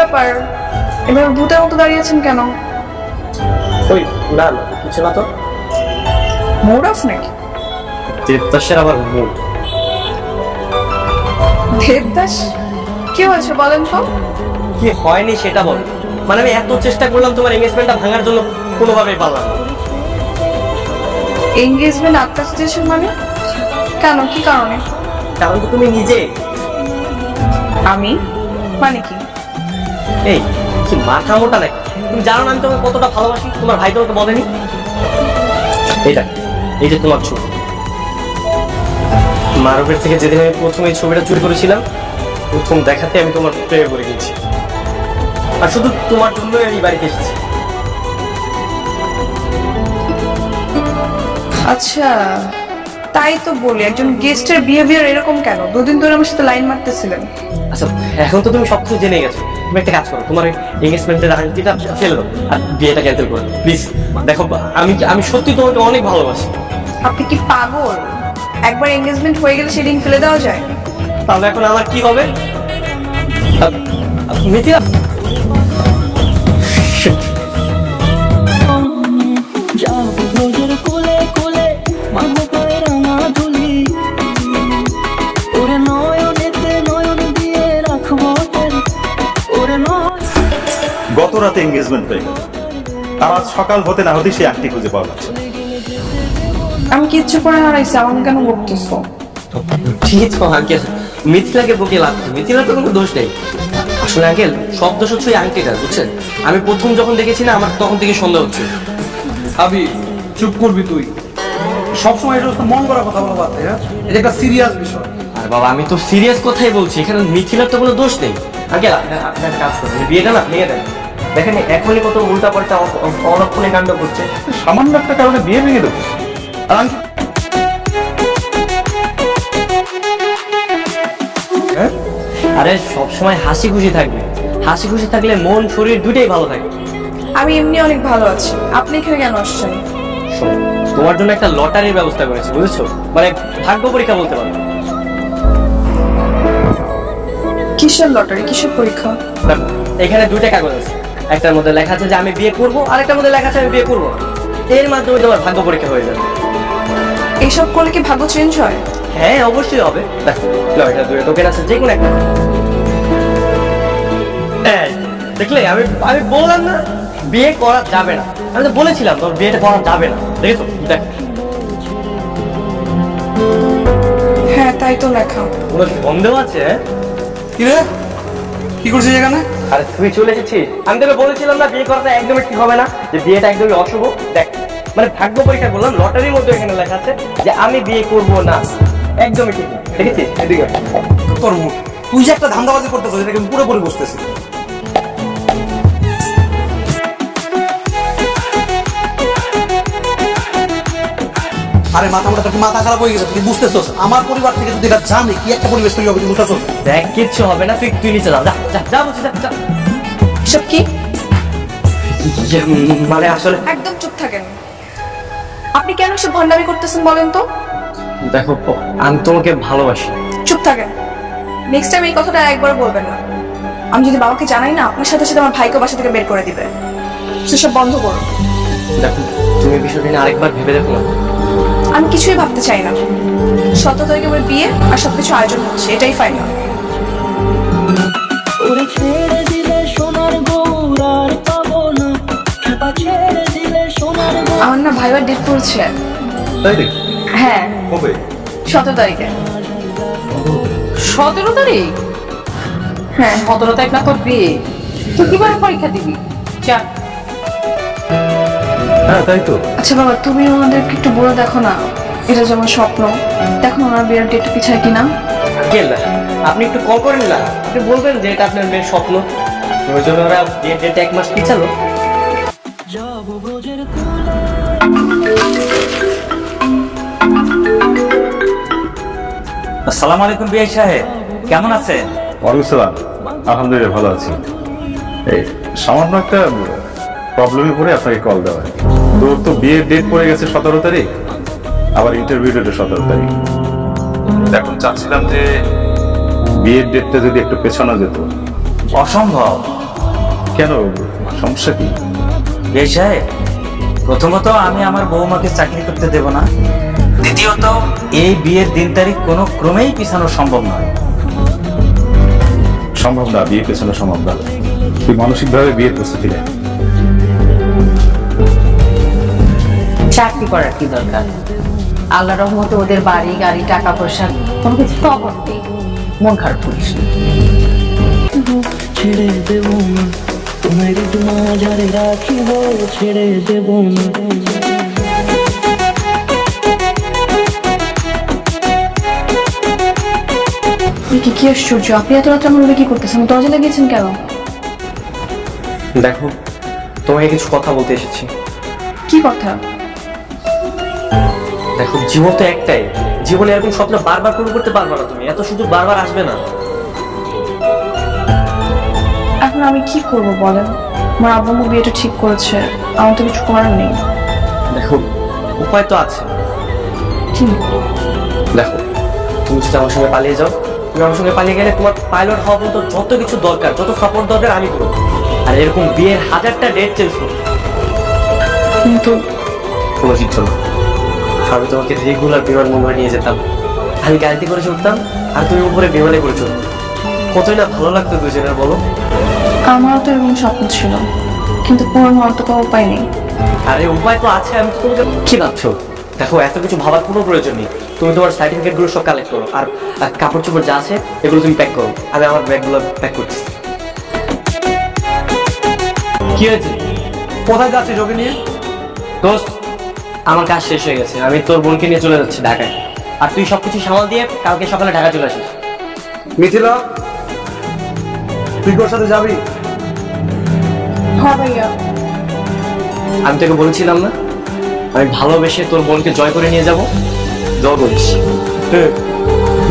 ব্যাপার? এবার ভূতের মতো দাঁড়িয়েছেন কেন? ওই না না কিছু না তো। মুড অফ নাকি? দেবদাসের আবার মুড। দেবদাস কি হয়েছে বলেন তো? কি হয়নি সেটা বল। মানে আমি এত চেষ্টা করলাম তোমার এঙ্গেজমেন্টটা ভাঙার জন্য, কোনোভাবেই পারলাম না। এঙ্গেজমেন্ট আটকা সিচুয়েশন মানে? কেন, কি কারণে? কারণ তো তুমি নিজে। আমি মানে কি? এই কি মাথা মোটা নাকি? তুমি জানো না আমি তোমাকে কতটা ভালোবাসি? তোমার ভাই তোমাকে বলেনি? এইটা, এই যে তোমার ছবি। মারুফের থেকে যেদিন আমি প্রথম এই ছবিটা চুরি করেছিলাম, প্রথম দেখাতে আমি তোমার প্রেমে পড়ে গেছি, আর শুধু তোমার জন্য এই বাড়িতে এসেছি। আচ্ছা তাই তো বলি, একজন গেস্টের বিহেভিয়ার এরকম কেন? দুদিন ধরে আমার সাথে লাইন মারতেছিলেন। আচ্ছা এখন তো তুমি সবকিছু জেনে গেছো, তুমি একটা কাজ করো, তোমার এঙ্গেজমেন্টের আংটিটা ফেলে দাও আর বিয়েটা ক্যান্সেল করো প্লিজ। দেখো আমি সত্যি তোমাকে অনেক ভালোবাসি। আপনি কি পাগল? একবার এঙ্গেজমেন্ট হয়ে গেলে সেদিন ফেলে দেওয়া যায়? তাহলে এখন আমার কি হবে? মিথিলা গত রাতে এঙ্গেজমেন্ট হয়ে গেল, আর আজ সকাল হতে না হতে সে আংটি খুঁজে পাওয়া যাচ্ছে। আমি কিচ্ছু করে হারাইছি, আমাকে কেন বকতেছো? ঠিক তো আঙ্কেল, মিথিলাকে বকে লাভ নেই, মিথিলার তো কোনো দোষ নেই। আসলে আঙ্কেল সব দোষ হচ্ছে ওই আংটিটা, বুঝছেন? আমি প্রথম যখন দেখেছি না, আমার তখন থেকে সন্দেহ হচ্ছে। আবি চুপ করবি তুই, সবসময় এটা তো মন করা কথা বলা বাদ দে। এটা একটা সিরিয়াস বিষয়। আর বাবা আমি তো সিরিয়াস কথাই বলছি, এখানে মিথিলার তো কোনো দোষ নেই। আঙ্কেল আপনি একটা কাজ করবেন, বিয়েটা না ভেঙে দেন। দেখেন এখনই কত উল্টা পাল্টা অলক্ষণে কাণ্ড করছে। সামান্য একটা কারণে বিয়ে ভেঙে দেবো? আর আরে সবসময় হাসি খুশি থাকবে, হাসি খুশি থাকলে মন শরীর দুটোই ভালো থাকে। আমি এমনি অনেক ভালো আছি, আপনি এখানে কেন আসছেন? শোনো, তোমার জন্য একটা লটারির ব্যবস্থা করেছি, বুঝেছো? মানে ভাগ্য পরীক্ষা বলতে পারো। কিসের লটারি, কিসের পরীক্ষা? দেখো এখানে দুইটা কাগজ আছে, একটার মধ্যে লেখা আছে যে আমি বিয়ে করবো, আর একটার মধ্যে লেখা আছে আমি বিয়ে করবো। এর মাধ্যমে তোমার ভাগ্য পরীক্ষা হয়ে যাবে। এইসব করলে কি ভাগ্য চেঞ্জ হয়? হ্যাঁ অবশ্যই হবে। দেখো এটা দুটো টোকেন আছে, যে কোনো একটা। দেখলে আমি বললাম না বিয়ে করা যাবে না, আমি তো বলেছিলাম তোর বিয়েটা করা যাবে না। দেখেছো? দেখ হ্যাঁ তাই তো লেখা। কোনো সন্দেহ আছে? কি রে, কি করছিস এখানে? আরে তুই চলে এসেছিস, আমি তোকে বলেছিলাম না বিয়ে করাটা একদমই ঠিক হবে না, যে বিয়েটা একদমই অশুভ। দেখ মানে ভাগ্য পরীক্ষা করলাম, লটারির মধ্যে এখানে লেখা আছে যে আমি বিয়ে করবো না, একদমই ঠিক না। দেখেছিস? এদিকে তোর মুখ, তুই যে একটা ধান্দাবাজি করতেছিস এটাকে আমি পুরোপুরি বুঝতেছি। আরে মাথা মোটা, তোর মাথা খারাপ হয়ে গেছে, তুই বুঝতেছস? আমার পরিবার থেকে যদি এটা জানে কি একটা পরিবেশ তৈরি হবে, তুই বুঝতেছস? দেখ কিচ্ছু হবে না, তুই নিচে যা, যা যা যা বলছি, যা। এসব কি? মানে আসলে একদম চুপ থাকেন। আপনি কেন সব ভণ্ডামি করতেছেন বলেন তো? দেখো আমি তোমাকে ভালোবাসি। চুপ থাকেন, নেক্সট টাইম এই কথাটা একবার বলবেন না। আমি যদি বাবাকে জানাই না, আপনার সাথে সাথে আমার ভাইকে বাসা থেকে বের করে দিবে। সেসব বন্ধ করুন। দেখো তুমি বিষয়টা নিয়ে আরেকবার ভেবে দেখো না। আমি কিছুই ভাবতে চাই না, 17 তারিখে আমার বিয়ে আর সবকিছু আয়োজন হচ্ছে, এটাই ফাইনাল। আমার না ভাইবার ডেট করছে। তাই রে? হ্যাঁ কবে? 17 তারিখে। 17 তারিখ? হ্যাঁ 17 তারিখ না তোর বিয়ে, তুই কিভাবে পরীক্ষা দিবি? যা। হ্যাঁ তাই তো। আচ্ছা বাবা, তুমি ওনাদেরকে একটু বলে দেখো না, এটা যেমন স্বপ্ন, দেখো ওনার বিয়ের ডেট পিছায় কিনা। আপনি একটু কল করেন না, আপনি বলবেন যে এটা আপনার মেয়ের স্বপ্ন, প্রয়োজনে ওরা বিয়ের ডেট 1 মাস পিছালো। আসসালামু আলাইকুম বিআই সাহেব, কেমন আছেন? ওয়ালাইকুম সালাম, আলহামদুলিল্লাহ ভালো আছি। এই সামান্য একটা প্রবলেমে পড়ে আপনাকে কল দেওয়া। তোর তো বিয়ের ডেট পড়ে গেছে 17 তারিখ, আবার ইন্টারভিউ ডেটও 17 তারিখ। এখন চাচ্ছিলাম যে বিয়ের ডেটটা যদি একটু পেছানো যেত। অসম্ভব, কেন, সমস্যা কি? বিয়ে সাহেব, প্রথমত আমি আমার বৌমাকে চাকরি করতে দেব না, দ্বিতীয়ত এই বিয়ের দিন তারিখ কোনো ক্রমেই পিছানো সম্ভব নয়। সম্ভব না, বিয়ে পেছানো সম্ভব না। তুই মানসিকভাবে বিয়ের প্রস্তুতি নেয়। চাকরি করার কি দরকার? আল্লাহ রহমতে ওদের বাড়ি গাড়ি টাকা পয়সা কোনো কিছু তো অভাব নেই। মন খারাপ করিস না। ছেড়ে দেব না তোমার মাঝারে রাখিব, ছেড়ে দেব না। কি আশ্চর্য, আপনি এত রাত্রে আমার কি করতেছেন? দরজা লাগিয়েছেন কেন? দেখো, তোমাকে কিছু কথা বলতে এসেছি। কি কথা? দেখো, জীবন তো একটাই, জীবনে এরকম স্বপ্ন বারবার পূরণ করতে পারবে না তুমি, এত সুযোগ বারবার আসবে না। এখন আমি কি করব বলেন? আমার আব্বু বিয়েটা ঠিক করেছে, আমার তো কিছু করার নেই। দেখো, উপায় তো আছে। কি? দেখো, তুমি যদি আমার সঙ্গে পালিয়ে যাও, তুমি আমার সঙ্গে পালিয়ে গেলে তোমার পাইলট হওয়া পর্যন্ত যত কিছু দরকার, যত সাপোর্ট দরকার আমি করবো। আর এরকম বিয়ের 1000টা ডেট চেঞ্জ করবো, কিন্তু কোনো চিন্তা না। আমি তোমাকে রেগুলার বিমানবন্দরে নিয়ে যেতাম, আমি গাড়িতে করে চলতাম আর তুমি উপরে বিমানে করে চলতো। কতই না ভালো লাগতো দুজনের, বলো? আমারও তো এরকম স্বপ্ন ছিল, কিন্তু পূরণ হওয়ার তো কোনো উপায় নেই। আরে উপায় তো আছে, আমি তো তোমাকে কি ভাবছো? দেখো, এত কিছু ভাবার কোনো প্রয়োজন নেই। তুমি তোমার সার্টিফিকেট গুলো সব কালেক্ট করো, আর কাপড় চোপড় যা আছে এগুলো তুমি প্যাক করো। আমি আমার ব্যাগগুলো প্যাক করছি। কি হয়েছে? কোথায় যাচ্ছিস ওকে নিয়ে? দোস্ত, আমার কাজ শেষ হয়ে গেছে, আমি তোর বোনকে নিয়ে চলে যাচ্ছি ঢাকায়। আর তুই সবকিছু সামাল দিয়ে কালকে সকালে ঢাকা চলে আসিস। মিথিলা, তুই ওর সাথে যাবি? হ্যাঁ ভাইয়া। আমি তোকে বলেছিলাম না, আমি ভালোবেসে তোর বোনকে জয় করে নিয়ে যাবো। জয় করিস।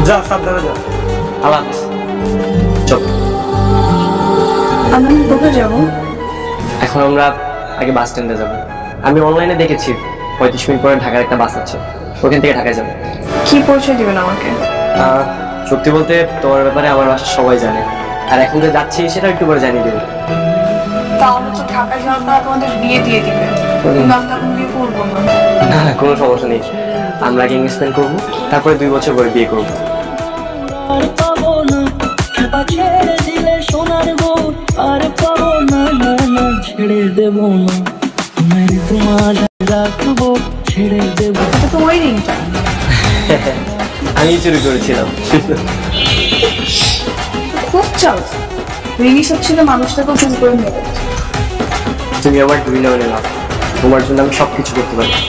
যা, সাবধানে যা। আল্লাহ হাফেজ। চল। আমি কোথায় যাবো? এখন আমরা আগে বাস স্ট্যান্ডে যাবো। আমি অনলাইনে দেখেছি 35 মিনিট পরে ঢাকার একটা বাস আছে, ওখান থেকে ঢাকায় যাবো। কি পরিচয় দিবেন আমাকে? সত্যি বলতে তোমার ব্যাপারে আমার বাসা সবাই জানে, আর এখন যে যাচ্ছি সেটা একটু করে জানিয়ে দেবে। তাহলে তো ঢাকায় যাওয়ার পর তোমাদের বিয়ে দিয়ে দিবে, কিন্তু আমি তখন বিয়ে করবো না। না না, কোনো সমস্যা নেই। আমরা আগে এঙ্গেজমেন্ট করবো, তারপরে 2 বছর পরে বিয়ে করবো। আর পাবো না খেপা, ছেড়ে দিলে সোনার বউ, আর পাবো না, না না ছেড়ে দেব না তোমার মাঝারে রাখবো, ছেড়ে দেব। এটা তো ওই রিংটা। আমি চুরি করেছিলাম। খুব চাল রিংই সব ছিল, মানুষটাকেও চুরি করে নিয়ে গেছে। তুমি আমার দুই নামে নাও, তোমার জন্য আমি সবকিছু করতে পারি।